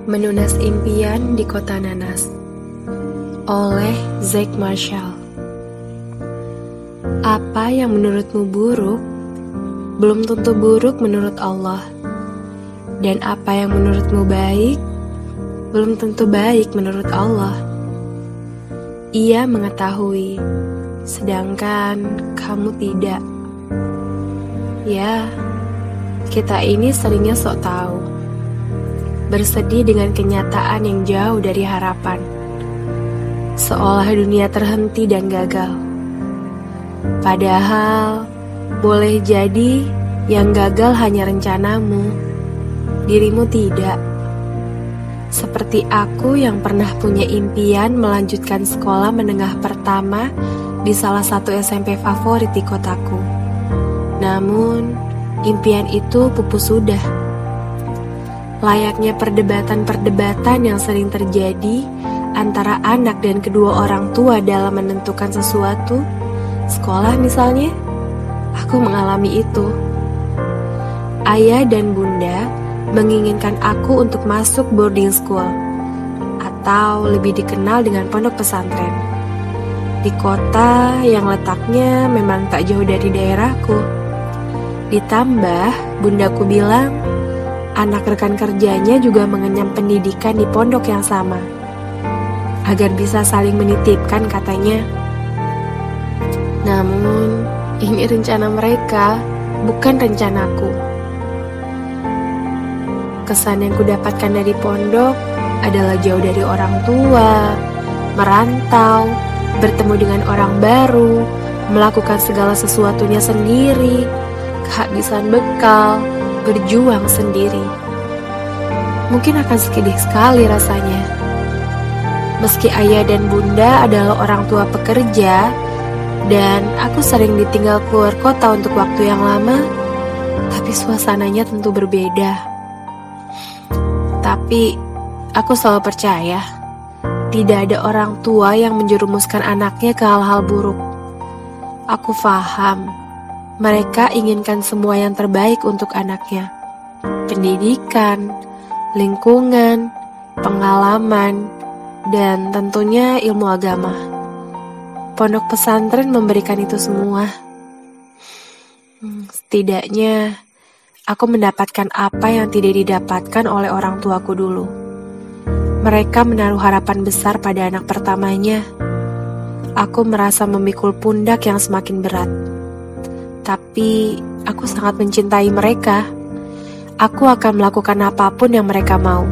Menunas Impian di Kota Nanas oleh Zack Marshall. Apa yang menurutmu buruk, belum tentu buruk menurut Allah. Dan apa yang menurutmu baik, belum tentu baik menurut Allah. Ia mengetahui, sedangkan kamu tidak. Ya, kita ini seringnya sok tahu, bersedih dengan kenyataan yang jauh dari harapan, seolah dunia terhenti dan gagal. Padahal, boleh jadi yang gagal hanya rencanamu, dirimu tidak. Seperti aku yang pernah punya impian melanjutkan sekolah menengah pertama di salah satu SMP favorit di kotaku. Namun, impian itu pupus sudah. Layaknya perdebatan-perdebatan yang sering terjadi antara anak dan kedua orang tua dalam menentukan sesuatu, sekolah misalnya, aku mengalami itu. Ayah dan bunda menginginkan aku untuk masuk boarding school, atau lebih dikenal dengan pondok pesantren, di kota yang letaknya memang tak jauh dari daerahku. Ditambah, bundaku bilang, anak rekan kerjanya juga mengenyam pendidikan di pondok yang sama, agar bisa saling menitipkan katanya. Namun, ini rencana mereka, bukan rencanaku. Kesan yang kudapatkan dari pondok adalah jauh dari orang tua, merantau, bertemu dengan orang baru, melakukan segala sesuatunya sendiri, kehabisan bekal, berjuang sendiri. Mungkin akan sedih sekali rasanya. Meski ayah dan bunda adalah orang tua pekerja, dan aku sering ditinggal keluar kota untuk waktu yang lama, tapi suasananya tentu berbeda. Tapi, aku selalu percaya, tidak ada orang tua yang menjerumuskan anaknya ke hal-hal buruk. Aku paham, mereka inginkan semua yang terbaik untuk anaknya. Pendidikan, lingkungan, pengalaman, dan tentunya ilmu agama. Pondok pesantren memberikan itu semua. Setidaknya, aku mendapatkan apa yang tidak didapatkan oleh orang tuaku dulu. Mereka menaruh harapan besar pada anak pertamanya. Aku merasa memikul pundak yang semakin berat. Tapi, aku sangat mencintai mereka. Aku akan melakukan apapun yang mereka mau,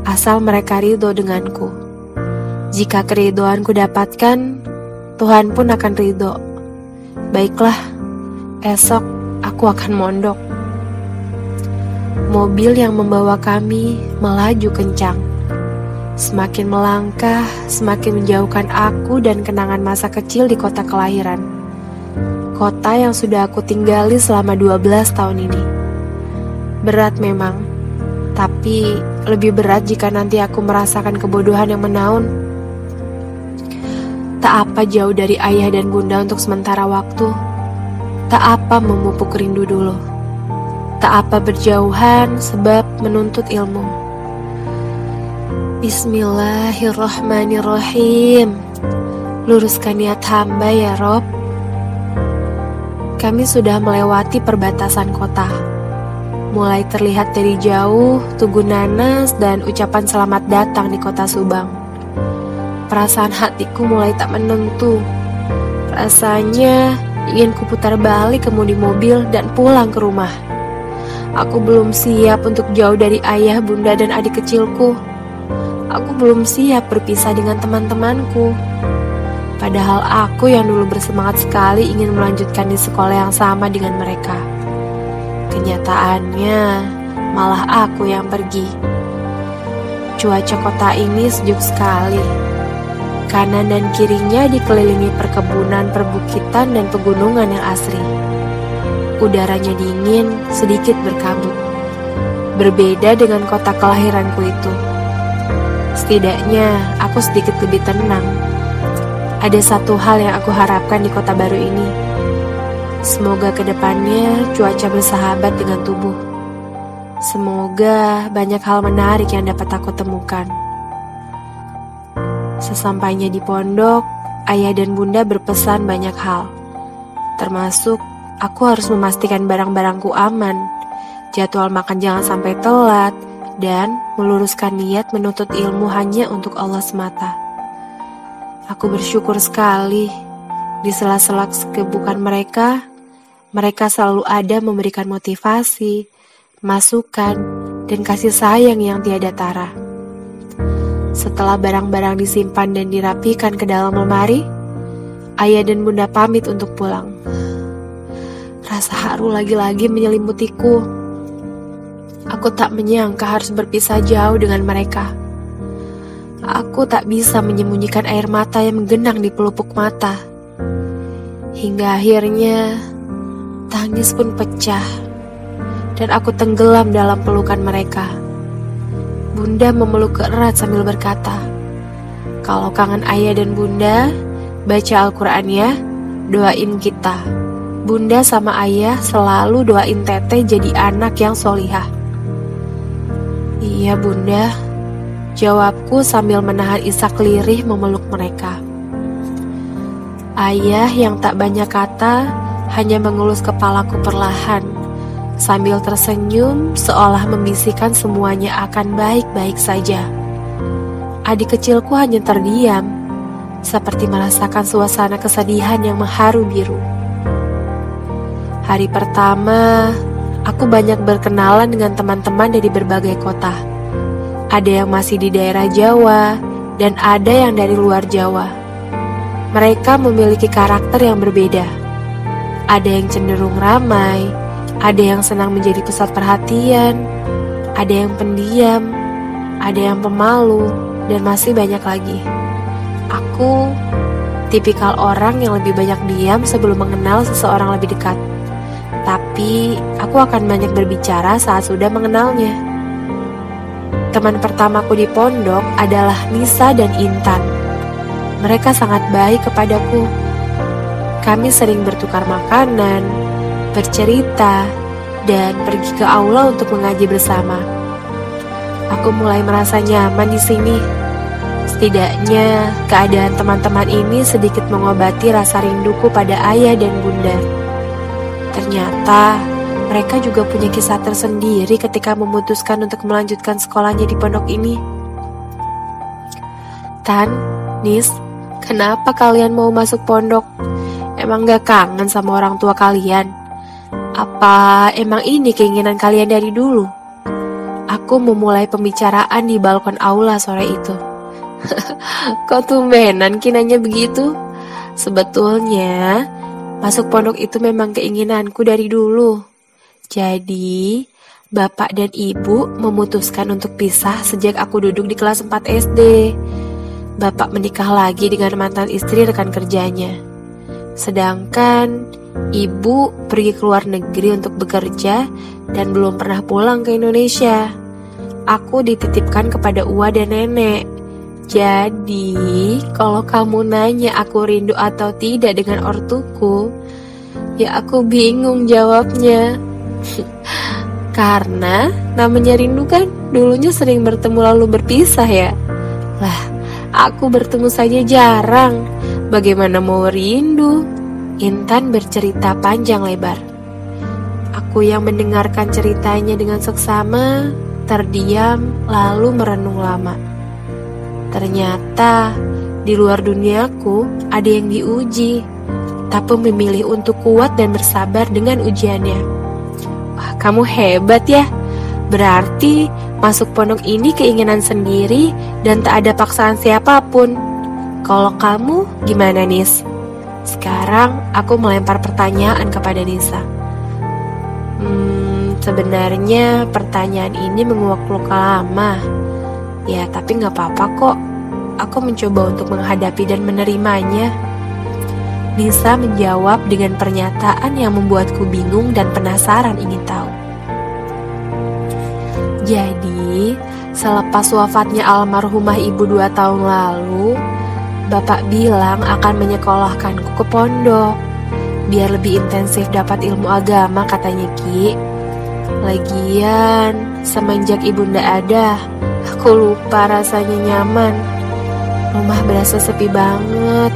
asal mereka ridho denganku. Jika keridoanku dapatkan, Tuhan pun akan ridho. Baiklah, esok aku akan mondok. Mobil yang membawa kami melaju kencang. Semakin melangkah, semakin menjauhkan aku dan kenangan masa kecil di kota kelahiran. Kota yang sudah aku tinggali selama 12 tahun ini. Berat memang, tapi lebih berat jika nanti aku merasakan kebodohan yang menaun. Tak apa jauh dari ayah dan bunda untuk sementara waktu. Tak apa memupuk rindu dulu. Tak apa berjauhan sebab menuntut ilmu. Bismillahirrahmanirrahim. Luruskan niat hamba ya Rob. Kami sudah melewati perbatasan kota. Mulai terlihat dari jauh Tugu Nanas dan ucapan selamat datang di kota Subang. Perasaan hatiku mulai tak menentu. Rasanya ingin kuputar balik kemudi mobil dan pulang ke rumah. Aku belum siap untuk jauh dari ayah, bunda, dan adik kecilku. Aku belum siap berpisah dengan teman-temanku. Padahal aku yang dulu bersemangat sekali ingin melanjutkan di sekolah yang sama dengan mereka. Kenyataannya, malah aku yang pergi. Cuaca kota ini sejuk sekali. Kanan dan kirinya dikelilingi perkebunan, perbukitan, dan pegunungan yang asri. Udaranya dingin, sedikit berkabut. Berbeda dengan kota kelahiranku itu. Setidaknya, aku sedikit lebih tenang. Ada satu hal yang aku harapkan di kota baru ini. Semoga kedepannya cuaca bersahabat dengan tubuh. Semoga banyak hal menarik yang dapat aku temukan. Sesampainya di pondok, ayah dan bunda berpesan banyak hal. Termasuk, aku harus memastikan barang-barangku aman, jadwal makan jangan sampai telat, dan meluruskan niat menuntut ilmu hanya untuk Allah semata. Aku bersyukur sekali, di sela-sela kesibukan mereka selalu ada memberikan motivasi, masukan, dan kasih sayang yang tiada tara. Setelah barang-barang disimpan dan dirapikan ke dalam lemari, ayah dan bunda pamit untuk pulang. Rasa haru lagi-lagi menyelimutiku. Aku tak menyangka harus berpisah jauh dengan mereka. Aku tak bisa menyembunyikan air mata yang menggenang di pelupuk mata. Hingga akhirnya, tangis pun pecah, dan aku tenggelam dalam pelukan mereka. Bunda memeluk erat sambil berkata, "Kalau kangen ayah dan bunda, baca Al-Quran ya, doain kita. Bunda sama ayah selalu doain teteh jadi anak yang solihah." "Iya bunda," jawabku sambil menahan isak lirih memeluk mereka. Ayah yang tak banyak kata hanya mengelus kepalaku perlahan, sambil tersenyum seolah membisikkan semuanya akan baik-baik saja. Adik kecilku hanya terdiam, seperti merasakan suasana kesedihan yang mengharu biru. Hari pertama, aku banyak berkenalan dengan teman-teman dari berbagai kota. Ada yang masih di daerah Jawa, dan ada yang dari luar Jawa. Mereka memiliki karakter yang berbeda. Ada yang cenderung ramai, ada yang senang menjadi pusat perhatian, ada yang pendiam, ada yang pemalu, dan masih banyak lagi. Aku tipikal orang yang lebih banyak diam sebelum mengenal seseorang lebih dekat. Tapi aku akan banyak berbicara saat sudah mengenalnya. Teman pertamaku di pondok adalah Nisa dan Intan. Mereka sangat baik kepadaku. Kami sering bertukar makanan, bercerita, dan pergi ke aula untuk mengaji bersama. Aku mulai merasa nyaman di sini. Setidaknya, keadaan teman-teman ini sedikit mengobati rasa rinduku pada ayah dan bunda. Ternyata, mereka juga punya kisah tersendiri ketika memutuskan untuk melanjutkan sekolahnya di pondok ini. "Tan, Nis, kenapa kalian mau masuk pondok? Emang gak kangen sama orang tua kalian? Apa emang ini keinginan kalian dari dulu?" Aku memulai pembicaraan di balkon aula sore itu. "Kok tumbenan kinanya begitu? Sebetulnya, masuk pondok itu memang keinginanku dari dulu. Jadi, bapak dan ibu memutuskan untuk pisah sejak aku duduk di kelas 4 SD. Bapak menikah lagi dengan mantan istri rekan kerjanya. Sedangkan ibu pergi ke luar negeri untuk bekerja dan belum pernah pulang ke Indonesia. Aku dititipkan kepada Uwa dan nenek. Jadi, kalau kamu nanya aku rindu atau tidak dengan ortuku, ya aku bingung jawabnya. Karena namanya rindu kan dulunya sering bertemu lalu berpisah ya. Lah, aku bertemu saja jarang. Bagaimana mau rindu?" Intan bercerita panjang lebar. Aku yang mendengarkan ceritanya dengan seksama, terdiam lalu merenung lama. Ternyata di luar duniaku ada yang diuji, tapi memilih untuk kuat dan bersabar dengan ujiannya. Wah, kamu hebat ya. Berarti masuk pondok ini keinginan sendiri dan tak ada paksaan siapapun. Kalau kamu gimana, Nis? Sekarang aku melempar pertanyaan kepada Nisa. Sebenarnya pertanyaan ini menguak luka lama. Ya, tapi gak apa-apa kok. Aku mencoba untuk menghadapi dan menerimanya. Nisa menjawab dengan pernyataan yang membuatku bingung dan penasaran ingin tahu. Jadi, selepas wafatnya almarhumah ibu 2 tahun lalu, bapak bilang akan menyekolahkanku ke pondok, biar lebih intensif dapat ilmu agama katanya Ki. Lagian, Semenjak ibunda ada, aku lupa rasanya nyaman. Rumah berasa sepi banget.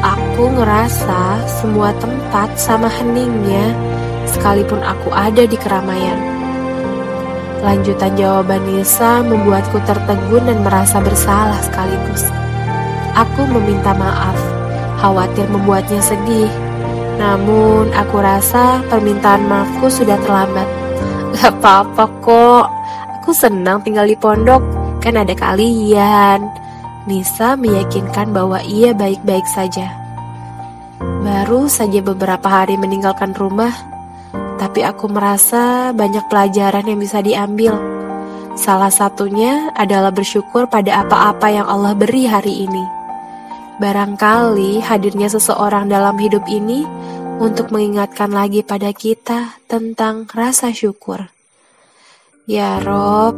Aku ngerasa semua tempat sama heningnya, sekalipun aku ada di keramaian. Lanjutan jawaban Nisa membuatku tertegun dan merasa bersalah sekaligus. Aku meminta maaf, khawatir membuatnya sedih. Namun aku rasa permintaan maafku sudah terlambat. Gak apa-apa kok, aku senang tinggal di pondok, kan ada kalian. Nisa meyakinkan bahwa ia baik-baik saja. Baru saja beberapa hari meninggalkan rumah, tapi aku merasa banyak pelajaran yang bisa diambil. Salah satunya adalah bersyukur pada apa-apa yang Allah beri hari ini. Barangkali hadirnya seseorang dalam hidup ini untuk mengingatkan lagi pada kita tentang rasa syukur. Ya Rob,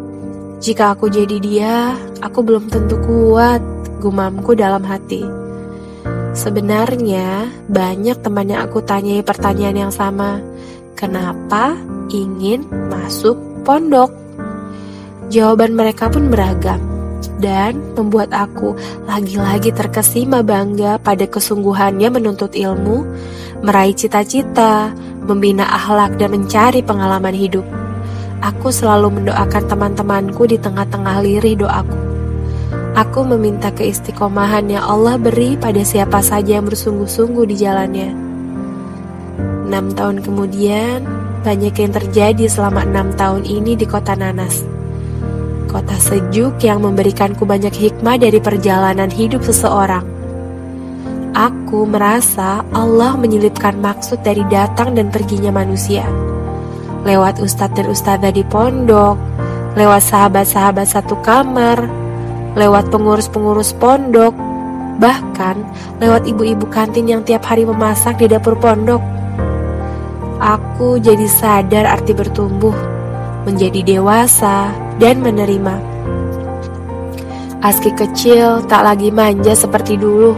jika aku jadi dia, aku belum tentu kuat, gumamku dalam hati. Sebenarnya banyak teman yang aku tanyai pertanyaan yang sama. Kenapa ingin masuk pondok? Jawaban mereka pun beragam dan membuat aku lagi-lagi terkesima bangga pada kesungguhannya menuntut ilmu, meraih cita-cita, membina akhlak dan mencari pengalaman hidup. Aku selalu mendoakan teman-temanku di tengah-tengah lirih doaku. Aku meminta keistiqomahan yang Allah beri pada siapa saja yang bersungguh-sungguh di jalannya. 6 tahun kemudian, banyak yang terjadi selama 6 tahun ini di kota Nanas. Kota sejuk yang memberikanku banyak hikmah dari perjalanan hidup seseorang. Aku merasa Allah menyelipkan maksud dari datang dan perginya manusia. Lewat ustadz dan ustadzah di pondok, lewat sahabat-sahabat satu kamar, lewat pengurus-pengurus pondok, bahkan lewat ibu-ibu kantin yang tiap hari memasak di dapur pondok. Aku jadi sadar arti bertumbuh, menjadi dewasa, dan menerima. Aski kecil tak lagi manja seperti dulu.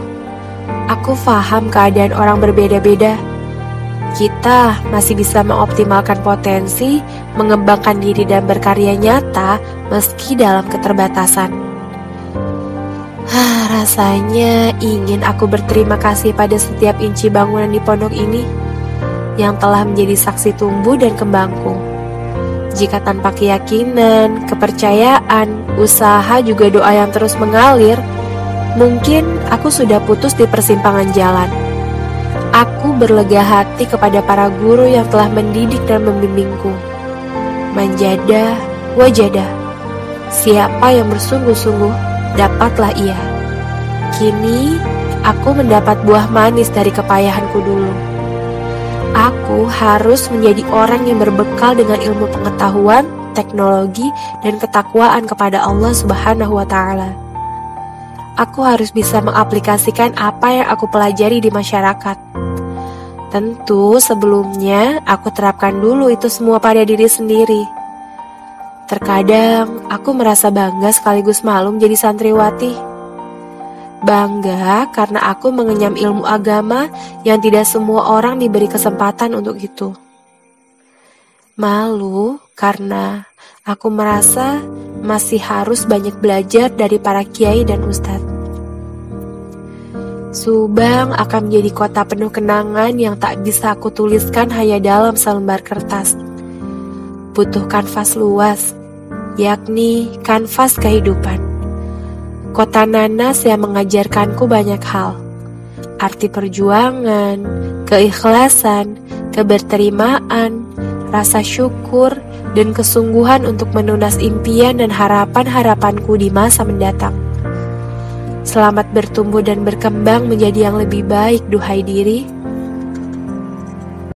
Aku paham keadaan orang berbeda-beda. Kita masih bisa mengoptimalkan potensi, mengembangkan diri dan berkarya nyata meski dalam keterbatasan. Rasanya ingin aku berterima kasih pada setiap inci bangunan di pondok ini yang telah menjadi saksi tumbuh dan kembangku. Jika tanpa keyakinan, kepercayaan, usaha juga doa yang terus mengalir, mungkin aku sudah putus di persimpangan jalan. Aku berlega hati kepada para guru yang telah mendidik dan membimbingku. Manjadah, wajadah. Siapa yang bersungguh-sungguh, dapatlah ia. Kini, aku mendapat buah manis dari kepayahanku dulu. Aku harus menjadi orang yang berbekal dengan ilmu pengetahuan, teknologi, dan ketakwaan kepada Allah Subhanahu wa Ta'ala. Aku harus bisa mengaplikasikan apa yang aku pelajari di masyarakat. Tentu sebelumnya aku terapkan dulu itu semua pada diri sendiri. Terkadang aku merasa bangga sekaligus malu menjadi santriwati. Bangga karena aku mengenyam ilmu agama yang tidak semua orang diberi kesempatan untuk itu. Malu karena aku merasa masih harus banyak belajar dari para kiai dan ustadz. Subang akan menjadi kota penuh kenangan yang tak bisa aku tuliskan hanya dalam selembar kertas. Butuh kanvas luas, yakni kanvas kehidupan. Kota Nanas yang mengajarkanku banyak hal. Arti perjuangan, keikhlasan, keberterimaan, rasa syukur, dan kesungguhan untuk menunas impian dan harapan-harapanku di masa mendatang. Selamat bertumbuh dan berkembang menjadi yang lebih baik, duhai diri.